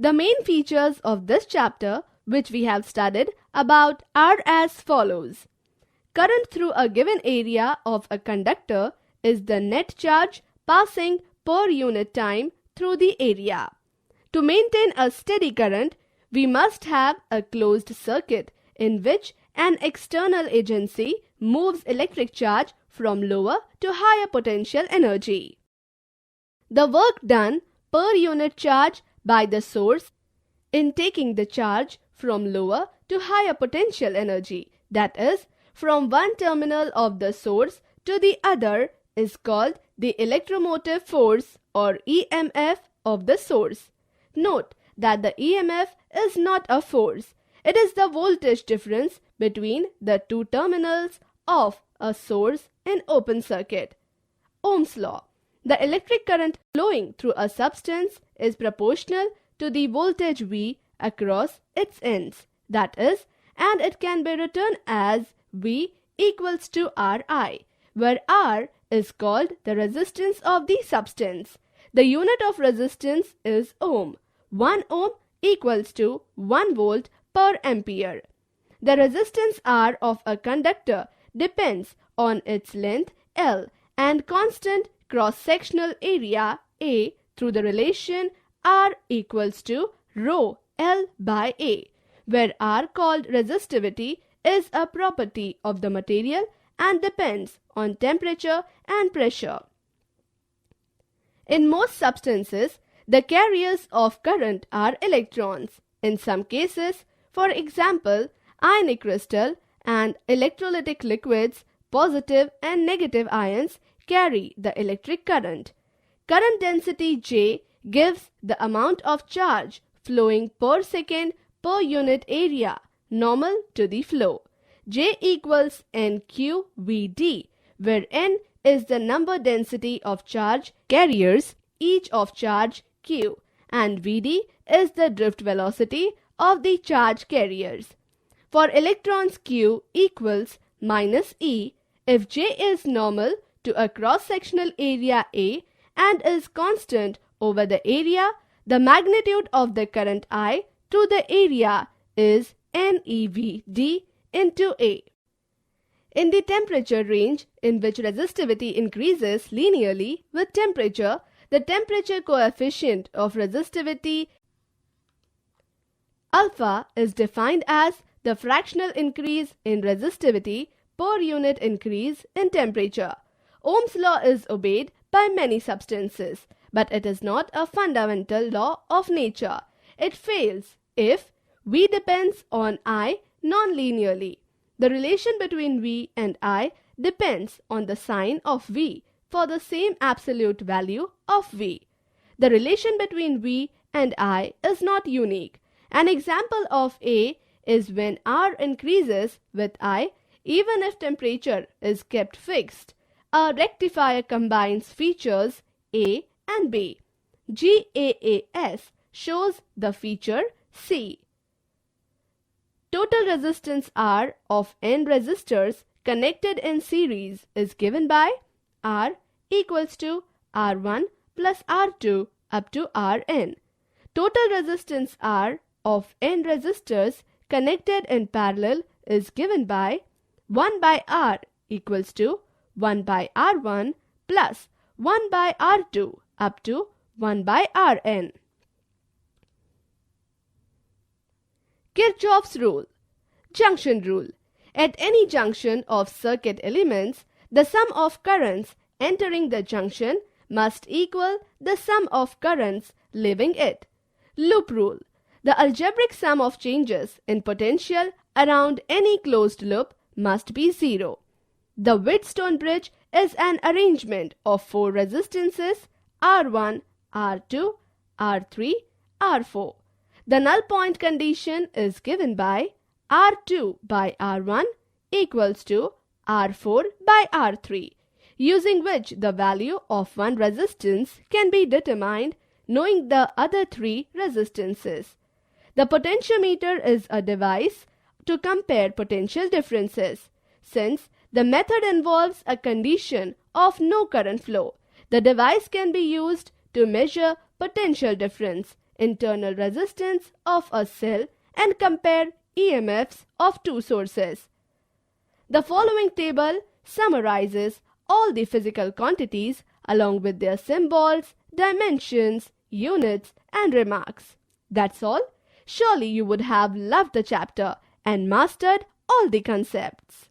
The main features of this chapter, which we have studied about, are as follows. Current through a given area of a conductor is the net charge passing per unit time through the area. To maintain a steady current, we must have a closed circuit in which an external agency moves electric charge from lower to higher potential energy. The work done per unit charge by the source in taking the charge from lower to higher potential energy, that is, from one terminal of the source to the other, is called the electromotive force or EMF of the source. Note that the EMF is not a force. It is the voltage difference between the two terminals of a source in open circuit. Ohm's law. The electric current flowing through a substance is proportional to the voltage V across its ends. That is, and it can be written as V equals to Ri, where R is called the resistance of the substance. The unit of resistance is ohm. 1 ohm equals to 1 volt per ampere. The resistance R of a conductor depends on its length L and constant cross-sectional area A through the relation R equals to rho L by A, where R, called resistivity, is a property of the material and depends on temperature and pressure. In most substances, the carriers of current are electrons. In some cases, for example, ionic crystal and electrolytic liquids, positive and negative ions carry the electric current. Current density J gives the amount of charge flowing per second per unit area, normal to the flow. J equals NQVD, where N is the number density of charge carriers, each of charge Q, and Vd is the drift velocity of the charge carriers. For electrons, Q equals minus E if J is normal to a cross-sectional area A and is constant over the area. The magnitude of the current I through the area is NEVD into A. In the temperature range in which resistivity increases linearly with temperature, the temperature coefficient of resistivity alpha is defined as the fractional increase in resistivity per unit increase in temperature. Ohm's law is obeyed by many substances, but it is not a fundamental law of nature. It fails if V depends on I non-linearly. The relation between V and I depends on the sign of V for the same absolute value of V. The relation between V and I is not unique. An example of A is when R increases with I even if temperature is kept fixed. A rectifier combines features A and B. GAAS shows the feature C. Total resistance R of n resistors connected in series is given by R equals to R1 plus R2 up to Rn. Total resistance R of n resistors connected in parallel is given by 1 by R equals to 1 by R1 plus 1 by R2 up to 1 by Rn. Kirchhoff's rule. Junction rule. At any junction of circuit elements, the sum of currents entering the junction must equal the sum of currents leaving it. Loop rule. The algebraic sum of changes in potential around any closed loop must be zero. The Wheatstone bridge is an arrangement of four resistances R1, R2, R3, R4. The null point condition is given by R2 by R1 equals to R4 by R3, using which the value of one resistance can be determined knowing the other three resistances. The potentiometer is a device to compare potential differences. Since the method involves a condition of no current flow, the device can be used to measure potential difference internal resistance of a cell and compare EMFs of two sources. The following table summarizes all the physical quantities along with their symbols, dimensions, units, and remarks. That's all. Surely you would have loved the chapter and mastered all the concepts.